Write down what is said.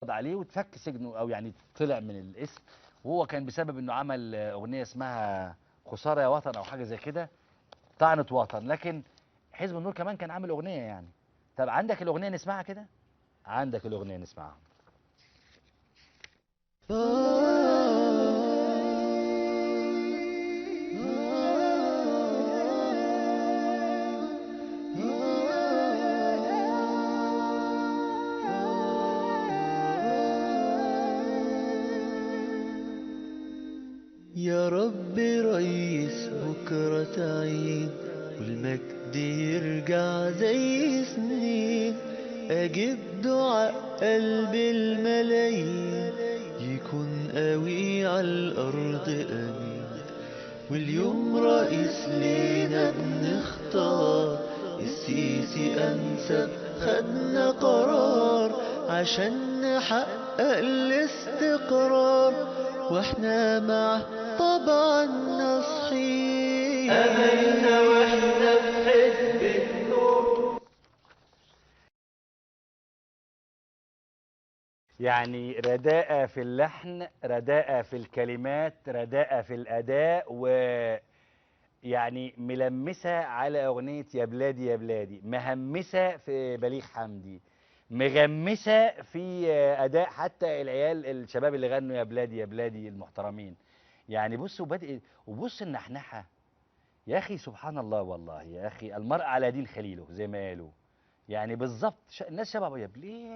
عليه وتفك سجنه، او يعني طلع من الاسم. وهو كان بسبب انه عمل اغنيه اسمها خساره يا وطن او حاجه زي كده، طعنة وطن. لكن حزب النور كمان كان عامل اغنيه يعني. طب عندك الاغنيه نسمعها كده؟ عندك الاغنيه نسمعها. يا رب ريس بكرة تعيد والمجد يرجع زي سنين، أجيب دعاء قلب الملايين يكون قوي على الأرض أمين. واليوم رئيس لينا بنختار السيسي أنسب، خدنا قرار عشان نحقق الاستقرار واحنا معه طبعا نصحين أملنا واحنا في حزب النور. يعني رداءة في اللحن، رداءة في الكلمات، رداءة في الأداء، ويعني ملمسة على أغنية يا بلادي يا بلادي، مهمسة في بليغ حمدي، مغمسة في أداء حتى العيال الشباب اللي غنوا يا بلادي يا بلادي المحترمين. يعني بص وبدء، وبص النحنحة. يا أخي سبحان الله والله، يا أخي المرء على دين خليله زي ما قالوا. يعني بالظبط الناس شبه يا بليه